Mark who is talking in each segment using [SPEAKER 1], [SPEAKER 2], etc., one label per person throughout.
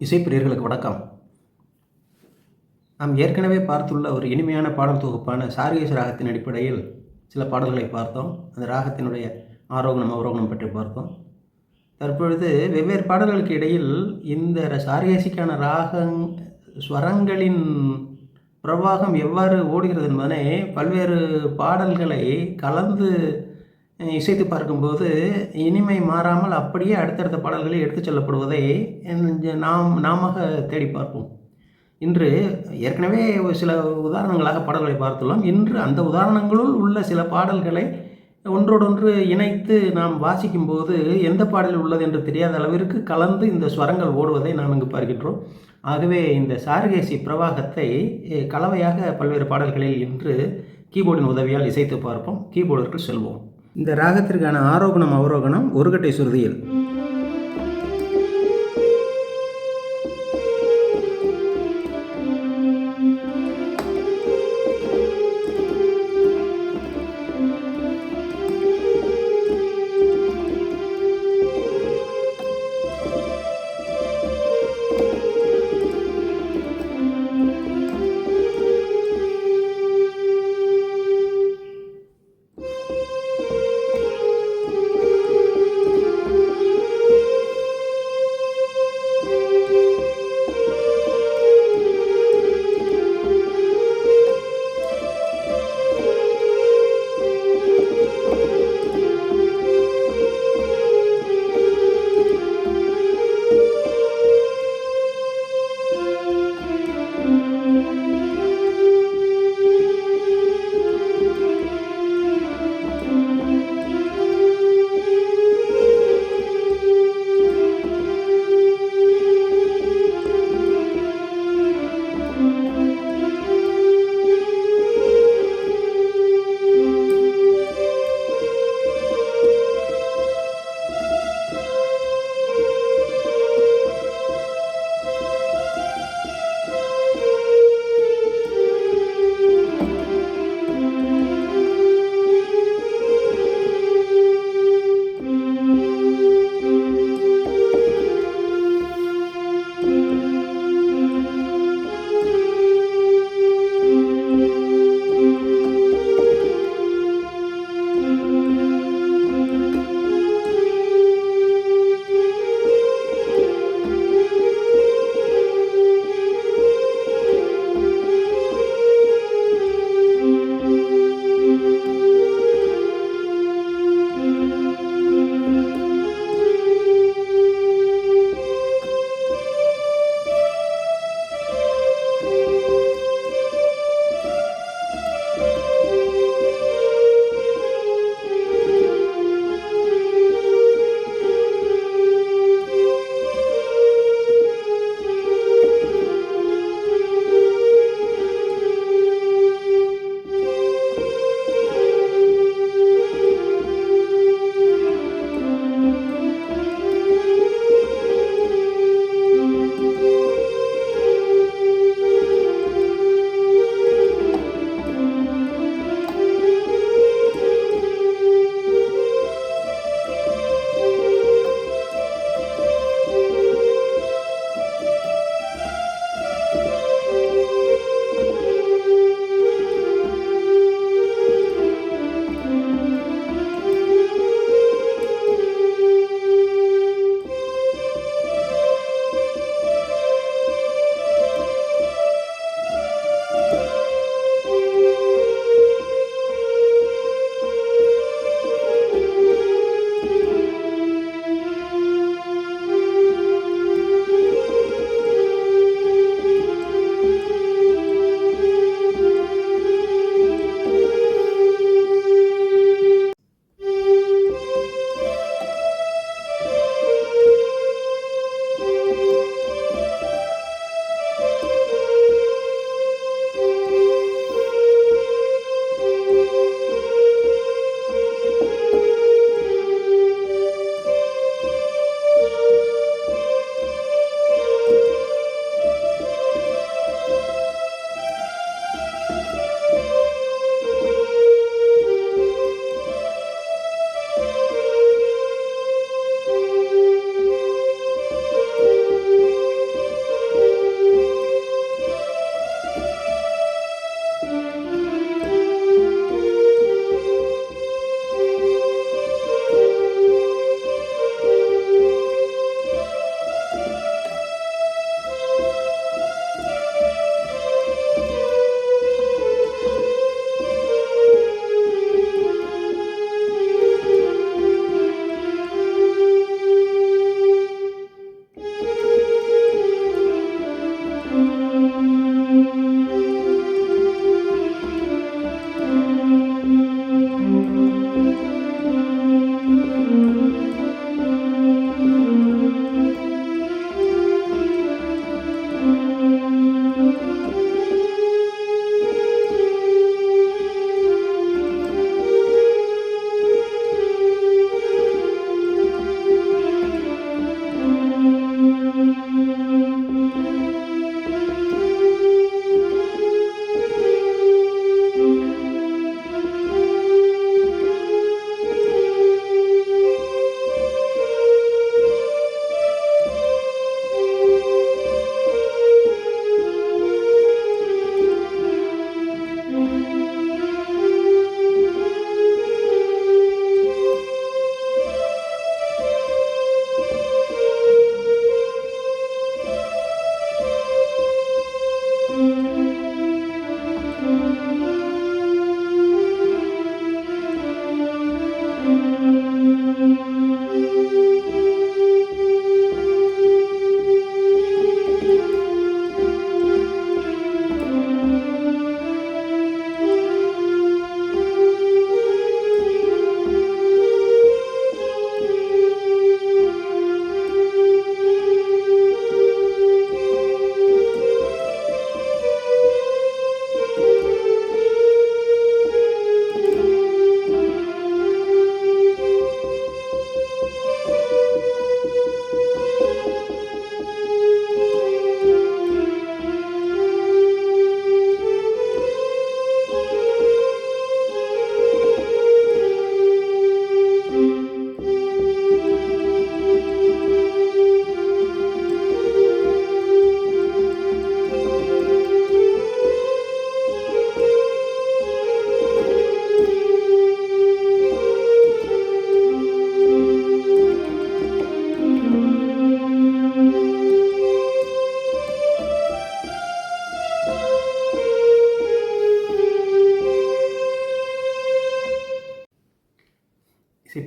[SPEAKER 1] இசைப்பிரியர்களுக்கு வணக்கம். நாம் ஏற்கனவே பார்த்துள்ள ஒரு இனிமையான பாடல் தொகுப்பான சார்கேஸ் ராகத்தின் அடிப்படையில் சில பாடல்களை பார்த்தோம். அந்த ராகத்தினுடைய ஆரோகணம், அவரோகணம் பற்றி பார்த்தோம். தற்பொழுது வெவ்வேறு பாடல்களுக்கு இடையில் இந்த சார்கேசிக்கான ஸ்வரங்களின் பிரவாகம் எவ்வாறு ஓடுகிறது என்பதனை பல்வேறு பாடல்களை கலந்து இசைத்து பார்க்கும்போது இனிமை மாறாமல் அப்படியே அடுத்தடுத்த பாடல்களில் எடுத்துச் செல்லப்படுவதை நாம தேடி பார்ப்போம். இன்று ஏற்கனவே சில உதாரணங்களாக பாடல்களை பார்த்துள்ளோம். இன்று அந்த உதாரணங்களுள் உள்ள சில பாடல்களை ஒன்றோடொன்று இணைத்து நாம் வாசிக்கும்போது எந்த பாடலில் உள்ளது என்று தெரியாத அளவிற்கு கலந்து இந்த ஸ்வரங்கள் ஓடுவதை நாம் இங்கு பார்க்கின்றோம். ஆகவே இந்த சார்கேசி பிரவாகத்தை கலவையாக பல்வேறு பாடல்களில் இன்று கீபோர்டின் உதவியால் இசைத்து பார்ப்போம். கீபோர்டிற்குள் செல்வோம். இந்த ராகத்திற்கான ஆரோகணம், அவரோகணம் ஒரு கட்டை சுருதியில்.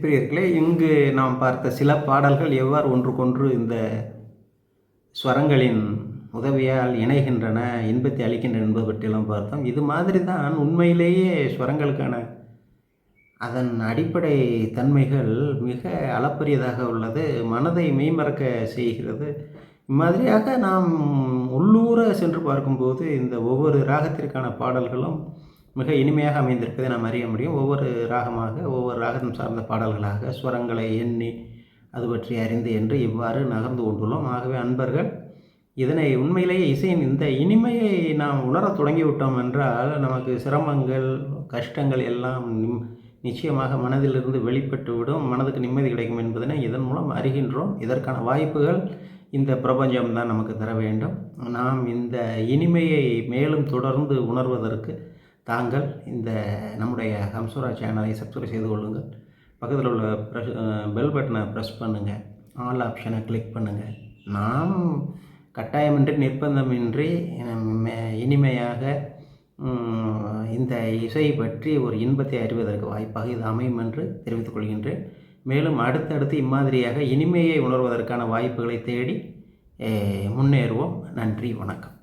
[SPEAKER 1] பிரியர்களே, இங்கு நாம் பார்த்த சில பாடல்கள் எவ்வாறு ஒன்றுக்கொன்று இந்த ஸ்வரங்களின் உதவியால் இணைகின்றன, இன்பத்தை அளிக்கின்றன என்பது பற்றியெல்லாம் பார்த்தோம். இது மாதிரி தான் உண்மையிலேயே ஸ்வரங்களுக்கான அதன் அடிப்படை தன்மைகள் மிக அளப்பரியதாக உள்ளது. மனதை மெய்மறக்க செய்கிறது. இம்மாதிரியாக நாம் உள்ளூர சென்று பார்க்கும்போது இந்த ஒவ்வொரு ராகத்திற்கான பாடல்களும் மிக இனிமையாக அமைந்திருப்பதை நாம் அறிய முடியும். ஒவ்வொரு ராகமாக, ஒவ்வொரு ராகம் சார்ந்த பாடல்களாக ஸ்வரங்களை எண்ணி அது பற்றி அறிந்து என்று இவ்வாறு நகர்ந்து கொண்டுள்ளோம். ஆகவே அன்பர்கள், இதனை உண்மையிலேயே இசையின் இந்த இனிமையை நாம் உணரத் தொடங்கிவிட்டோம் என்றால் நமக்கு சிரமங்கள், கஷ்டங்கள் எல்லாம் நிச்சயமாக மனதிலிருந்து வெளிப்பட்டுவிடும். மனதுக்கு நிம்மதி கிடைக்கும் என்பதனை இதன் மூலம் அறிகின்றோம். இதற்கான வாய்ப்புகள் இந்த பிரபஞ்சம்தான் நமக்கு தர வேண்டும். நாம் இந்த இனிமையை மேலும் தொடர்ந்து உணர்வதற்கு தாங்கள் இந்த நம்முடைய ஹம்சுரா சேனலை சப்ஸ்கிரைப் செய்து கொள்ளுங்கள். பக்கத்தில் உள்ள பெல் பட்டனை ப்ரெஸ் பண்ணுங்கள். ஆல் ஆப்ஷனை கிளிக் பண்ணுங்கள். நாம் கட்டாயமின்றி நிர்பந்தமின்றி இனிமையாக இந்த இசை பற்றி ஒரு இன்பத்தை அறிவதற்கு வாய்ப்பாக இது அமையும் என்று தெரிவித்துக் கொள்கின்றேன். மேலும் அடுத்தடுத்து இம்மாதிரியாக இனிமையை உணர்வதற்கான வாய்ப்புகளை தேடி முன்னேறுவோம். நன்றி, வணக்கம்.